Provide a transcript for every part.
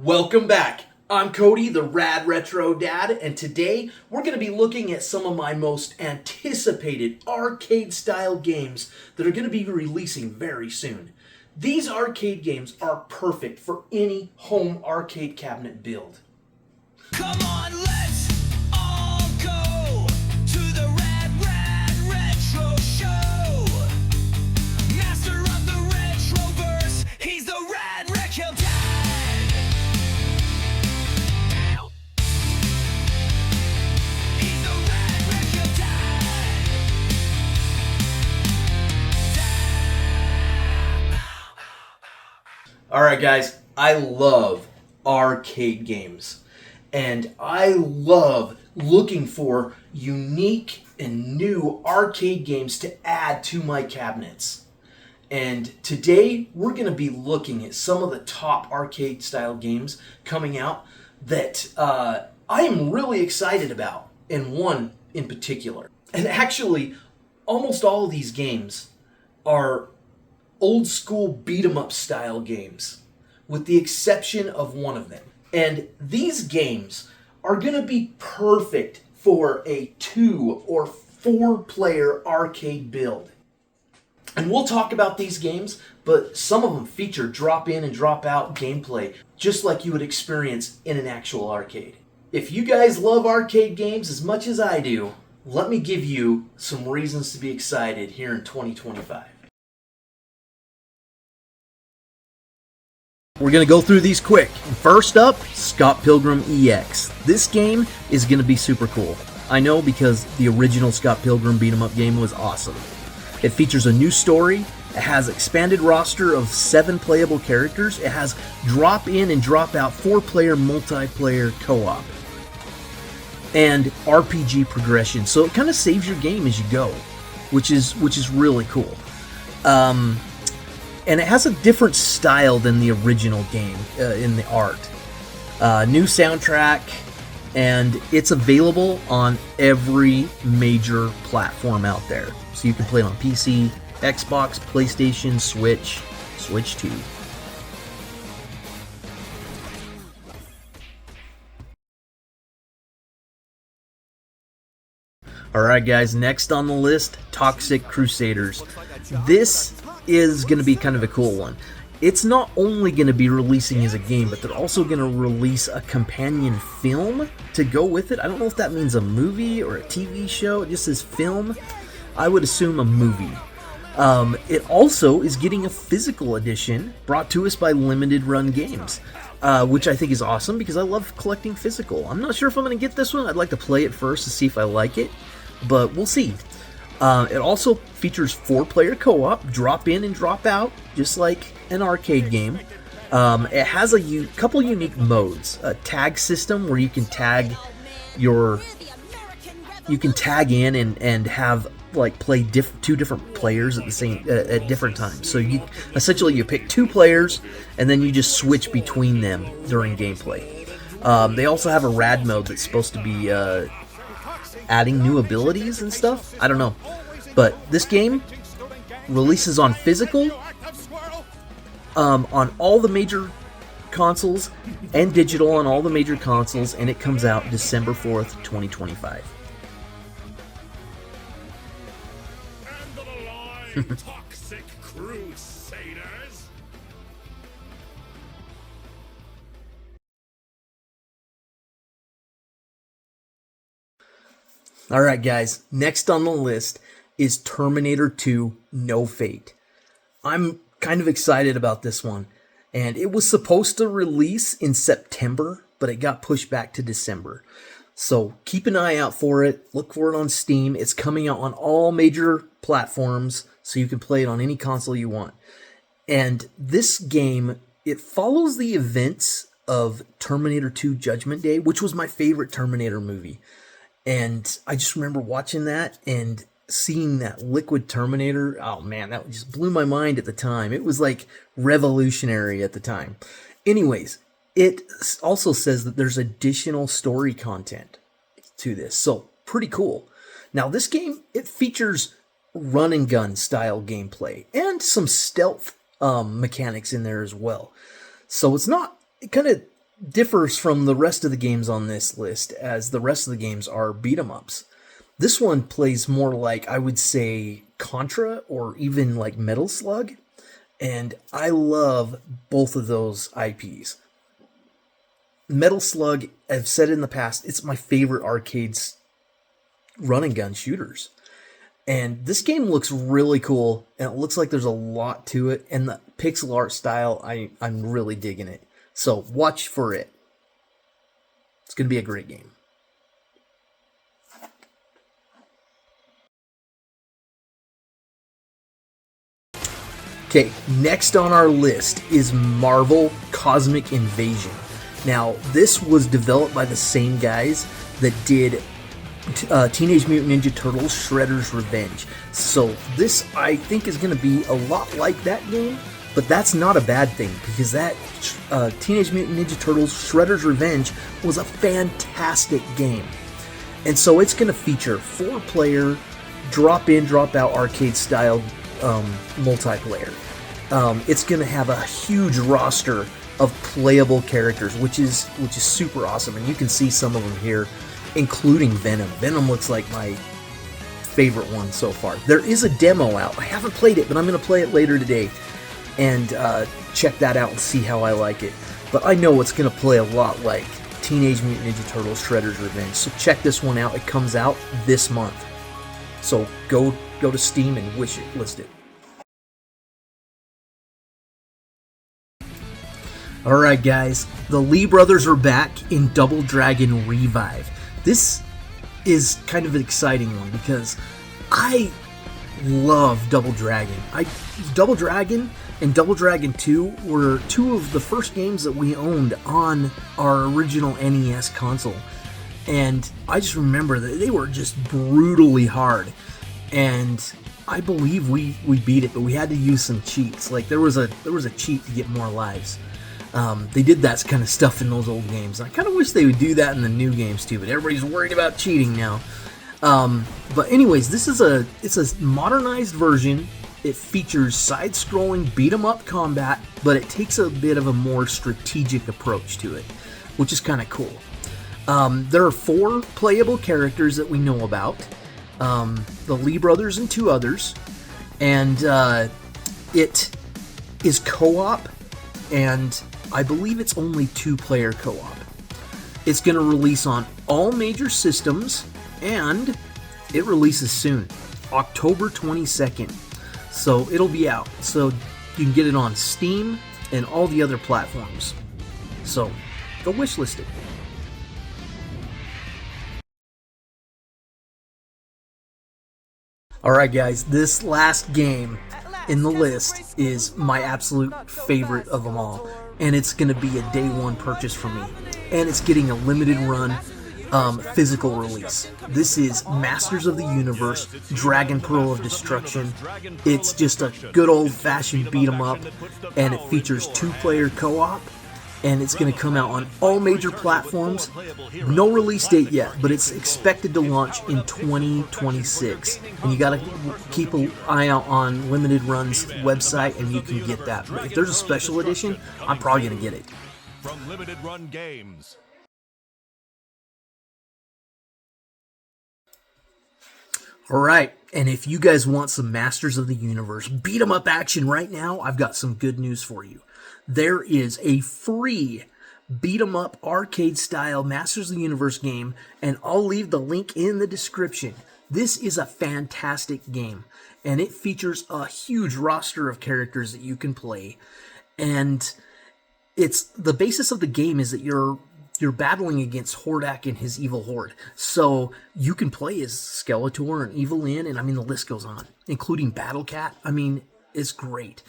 Welcome back. I'm Cody, the Rad Retro Dad, and today we're going to be looking at some of my most anticipated arcade-style games that are going to be releasing very soon. These arcade games are perfect for any home arcade cabinet build. Come on, let's all go to the Rad Retro Show. Master of the Retroverse, he's the Rad Retro Dad. He's the Rad Retro Dad. Alright guys, I love arcade games. And I love looking for unique and new arcade games to add to my cabinets. And today we're going to be looking at some of the top arcade style games coming out that I am really excited about, and one in particular. And actually, almost all of these games are old school beat 'em up style games, with the exception of one of them. And these games are going to be perfect for a 2 or 4 player arcade build. And we'll talk about these games, but some of them feature drop in and drop out gameplay, just like you would experience in an actual arcade. If you guys love arcade games as much as I do, let me give you some reasons to be excited here in 2025. We're going to go through these quick. First up, Pilgrim EX. This game is going to be super cool. I know because the original Scott Pilgrim beat 'em up game was awesome. It features a new story. It has expanded roster of 7 playable characters. It has drop in and drop out 4-player multiplayer co-op. And RPG progression. So it kind of saves your game as you go, which is really cool. And it has a different style than the original game in the art. New soundtrack, and it's available on every major platform out there. So you can play it on PC, Xbox, PlayStation, Switch 2. Alright guys, next on the list, Toxic Crusaders. This is going to be kind of a cool one. It's not only going to be releasing as a game, but they're also going to release a companion film to go with it. I don't know if that means a movie or a TV show. It just says film. I would assume a movie. It also is getting a physical edition brought to us by Limited Run Games, which I think is awesome because I love collecting physical. I'm not sure if I'm going to get this one. I'd like to play it first to see if I like it, but we'll see. It also features 4-player co-op, drop in and drop out, just like an arcade game. It has a couple unique modes. A tag system where you can tag in and have play 2 different players at the same at different times. So you pick 2 players and then you just switch between them during gameplay. They also have a rad mode that's supposed to be adding new abilities and stuff. I don't know. But this game releases on physical, on all the major consoles, and digital on all the major consoles, and it comes out December 4th, 2025. Toxic Crusaders. Alright guys, next on the list is Terminator 2 No Fate. I'm kind of excited about this one, and it was supposed to release in September, but it got pushed back to December. So keep an eye out for it, look for it on Steam. It's coming out on all major platforms, so you can play it on any console you want. And this game, it follows the events of Terminator 2 Judgment Day, which was my favorite Terminator movie. And I just remember watching that and seeing that liquid Terminator. Oh man, that just blew my mind at the time. It was like revolutionary at the time. Anyways, it also says that there's additional story content to this. So pretty cool. Now this game, it features run and gun style gameplay and some stealth mechanics in there as well. So it's not, it kind of differs from the rest of the games on this list, as the rest of the games are beat 'em ups. This one plays more like, I would say, Contra or even like Metal Slug, and I love both of those IPs. Metal Slug, I've said in the past, it's my favorite arcades run and gun shooters. And this game looks really cool, and it looks like there's a lot to it, and the pixel art style, I'm really digging it. So watch for it. It's going to be a great game. Okay, next on our list is Marvel Cosmic Invasion. Now, this was developed by the same guys that did Teenage Mutant Ninja Turtles Shredder's Revenge. So this, I think, is going to be a lot like that game, but that's not a bad thing, because that Teenage Mutant Ninja Turtles Shredder's Revenge was a fantastic game. And so it's going to feature 4-player, drop-in, drop-out arcade-style multiplayer. It's going to have a huge roster of playable characters, which is super awesome, and you can see some of them here, including Venom. Venom looks like my favorite one so far. There is a demo out. I haven't played it, but I'm going to play it later today and check that out and see how I like it. But I know it's going to play a lot like Teenage Mutant Ninja Turtles Shredder's Revenge. So check this one out. It comes out this month. So go to Steam and wish it, list it. Alright guys, the Lee brothers are back in Double Dragon Revive. This is kind of an exciting one because I love Double Dragon. Double Dragon and Double Dragon 2 were two of the first games that we owned on our original NES console. And I just remember that they were just brutally hard. And I believe we beat it, but we had to use some cheats. Like there was a cheat to get more lives. They did that kind of stuff in those old games. I kind of wish they would do that in the new games too, but everybody's worried about cheating now. But anyways, it's a modernized version. It features side-scrolling beat-em-up combat, but it takes a bit of a more strategic approach to it, which is kind of cool. There are 4 playable characters that we know about. The Lee brothers and 2 others. And it is co-op, and I believe it's only 2-player co-op. It's going to release on all major systems, and it releases soon, October 22nd. So it'll be out. So you can get it on Steam and all the other platforms. So go wishlist it. Alright guys, this last game in the list is my absolute favorite of them all, and it's going to be a day 1 purchase for me, and it's getting a limited run physical release. This is Masters of the Universe Dragon Pearl of Destruction. It's just a good old-fashioned beat 'em up, and it features 2-player co-op, and it's going to come out on all major platforms. No release date yet, but it's expected to launch in 2026. And you got to keep an eye out on Limited Run's website, and you can get that. But if there's a special edition, I'm probably going to get it. From Limited Run Games. Alright, and if you guys want some Masters of the Universe beat 'em up action right now, I've got some good news for you. There is a free beat 'em up arcade style Masters of the Universe game, and I'll leave the link in the description. This is a fantastic game, and it features a huge roster of characters that you can play. And it's the basis of the game is that you're battling against Hordak and his evil horde. So you can play as Skeletor and Evil Lyn, and I mean the list goes on, including Battle Cat. I mean, it's great.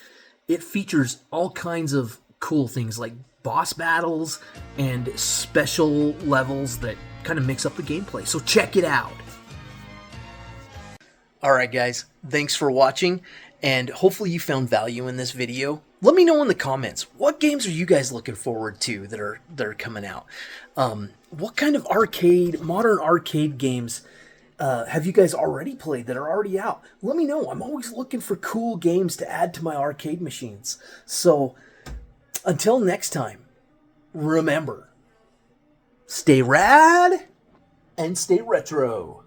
It features all kinds of cool things like boss battles and special levels that kind of mix up the gameplay. So check it out. Alright guys, thanks for watching, and hopefully you found value in this video. Let me know in the comments, what games are you guys looking forward to that are coming out? What kind of modern arcade games have you guys already played that are already out? Let me know. I'm always looking for cool games to add to my arcade machines. So, until next time, remember, stay rad and stay retro.